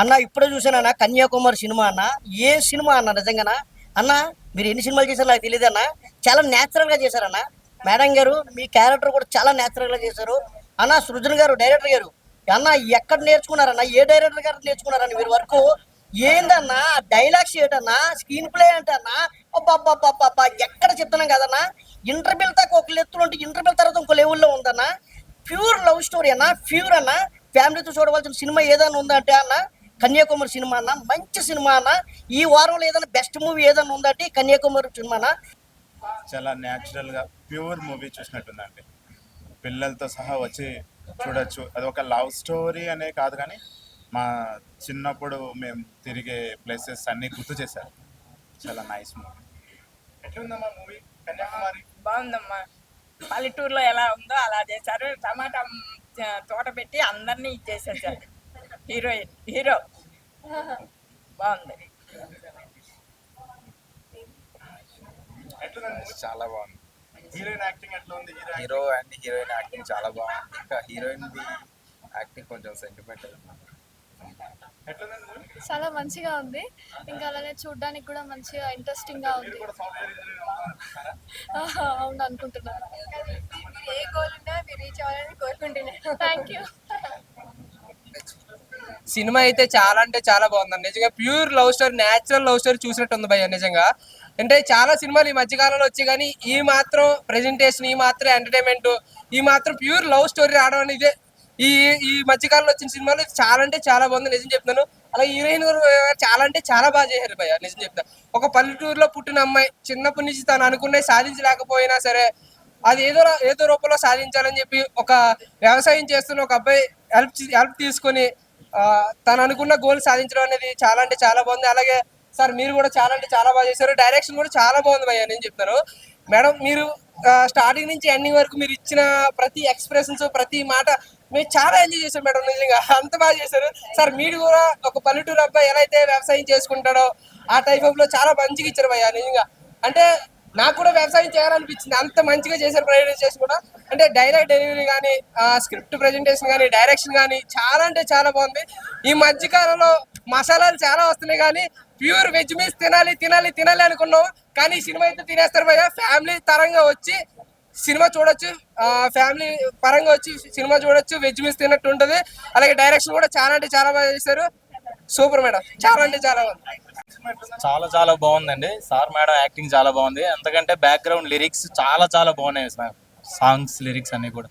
అన్న ఇప్పుడే చూసానన్న కన్యాకుమారి సినిమా అన్న. ఏ సినిమా అన్న నిజంగానా. అన్న మీరు ఎన్ని సినిమాలు చేశారో నాకు తెలియదు అన్న. చాలా న్యాచురల్ గా చేశారన్న. మేడం గారు మీ క్యారెక్టర్ కూడా చాలా న్యాచురల్ గా చేశారు అన్న. సృజన్ గారు డైరెక్టర్ గారు అన్న ఎక్కడ నేర్చుకున్నారన్న, ఏ డైరెక్టర్ గారు నేర్చుకున్నారన్న మీరు వరకు? ఏందన్నా డైలాగ్స్ ఏంటన్నా, స్క్రీన్ ప్లే ఏంటన్నా? అబ్బా ఎక్కడ చెప్తున్నాం కదన్నా. ఇంటర్వెల్ దాకా ఒక లెత్తులు ఉంటే ఇంటర్వెల్ తర్వాత ఇంకో లెవెల్లో ఉందన్న. ప్యూర్ లవ్ స్టోరీ అన్న, ప్యూర్ అన్న. ఫ్యామిలీతో చూడవలసిన సినిమా ఏదైనా ఉందంటే అన్న కన్యాకుమారి సినిమా అన్న. మంచి సినిమా అన్న. ఈ వారంలో ఏదైనా బెస్ట్ మూవీ ఏదైనా ఉందంటే కన్యాకుమారి సినిమానా. చాలా న్యాచురల్గా ప్యూర్ మూవీ చూసినట్టుందండి. పిల్లలతో సహా వచ్చి చూడొచ్చు. అది ఒక లవ్ స్టోరీ అనే కాదు కానీ మా చిన్నప్పుడు మేము తిరిగే ప్లేసెస్ అన్నీ గుర్తు చేశారు. చాలా నైస్ మూవీ. ఎట్లుందమ్మా మూవీ కన్యాకుమారి? బాగుందమ్మా. పల్లెటూరులో ఎలా ఉందో అలా చేశారు. టమాటా తోట పెట్టి అందరినీ ఇచ్చేసేసారు. హీరో బాగుంది. చాలా బాగుంది. హీరోయిన్ యాక్టింగ్ ఎట్లా ఉంది? హీరో అండ్ హీరోయిన్ యాక్టింగ్ చాలా బాగుంది. ఇంకా హీరోయిన్ ది యాక్టింగ్ కొంచెం సెంటిమెంటల్. ఎట్లుందండి మూవీ? చాలా మంచిగా ఉంది. ఇంకా అలానే చూడడానికి కూడా మంచిగా ఇంట్రెస్టింగ్ గా ఉంది. అవును అనుకుంటున్నాను. ఏ గోల్ ఉన్నా మీరు రీచ్ అవ్వాలని కోరుకుంటున్నాను. Thank you. సినిమా అయితే చాలా అంటే చాలా బాగుందండి. నిజంగా pure love story, natural love story చూసినట్టు ఉంది భయ్య. నిజంగా అంటే చాలా సినిమాలు ఈ మధ్యకాలంలో వచ్చాయి కానీ ఈ మాత్రం ప్రెజెంటేషన్, ఈ మాత్రం ఎంటర్టైన్మెంట్, ఈ మాత్రం ప్యూర్ లవ్ స్టోరీ రావడం అనేది ఈ ఈ మధ్యకాలంలో వచ్చిన సినిమాలు చాలా అంటే చాలా బాగుంది. నిజం చెప్తున్నాను. అలాగే హీరోయిన్ చాలా అంటే చాలా బాగా చేశారు భయ్య. నిజం చెప్తా. ఒక పల్లెటూరులో పుట్టిన అమ్మాయి చిన్నప్పటి నుంచి తను అనుకున్నది సాధించలేకపోయినా సరే అది ఏదో రూపంలో సాధించాలని చెప్పి ఒక వ్యవసాయం చేస్తున్న ఒక అబ్బాయి హెల్ప్ తీసుకొని తను అనుకున్న గోల్ సాధించడం అనేది చాలా అంటే చాలా బాగుంది. అలాగే సార్ మీరు కూడా చాలా అంటే చాలా బాగా చేశారు. డైరెక్షన్ కూడా చాలా బాగుంది భయ్య. నేను చెప్తాను మేడం, మీరు స్టార్టింగ్ నుంచి ఎండింగ్ వరకు మీరు ఇచ్చిన ప్రతి ఎక్స్ప్రెషన్స్, ప్రతి మాట మేము చాలా ఎంజాయ్ చేశాం మేడం. నిజంగా అంత బాగా చేశారు సార్. మీరు కూడా ఒక పల్లెటూరు అబ్బాయి ఎలా అయితే వ్యవసాయం చేసుకుంటాడో ఆ టైప్ ఆఫ్ లో చాలా మంచిగా ఇచ్చారు భయ్య. నిజంగా అంటే నాకు కూడా వ్యవసాయం చేయాలనిపించింది. అంత మంచిగా చేశారు ప్రెజెంటేషన్ కూడా. అంటే డైలాగ్ డెలివరీ కానీ, స్క్రిప్ట్ ప్రెజెంటేషన్ కానీ, డైరెక్షన్ కానీ చాలా అంటే చాలా బాగుంది. ఈ మధ్యకాలంలో మసాలాలు చాలా వస్తున్నాయి కానీ ప్యూర్ వెజ్ మీల్స్ తినాలి తినాలి తినాలి అనుకున్నాం కానీ ఈ సినిమా అయితే తినేస్తారు భయ్య. ఫ్యామిలీ తరంగా వచ్చి సినిమా చూడొచ్చు, ఫ్యామిలీ పరంగా వచ్చి సినిమా చూడొచ్చు. వెజ్ మీల్స్ తిన్నట్టు ఉంటుంది. అలాగే డైరెక్షన్ కూడా చాలా అంటే చాలా బాగా చేశారు. సూపర్ మేడం, చాలా అంటే చాలా బాగుంది. చాలా చాలా బాగుందండి. సార్ మేడం యాక్టింగ్ చాలా బాగుంది. ఎందుకంటే బ్యాక్గ్రౌండ్ లిరిక్స్ చాలా చాలా బాగున్నాయి. సాంగ్స్ లిరిక్స్ అన్ని కూడా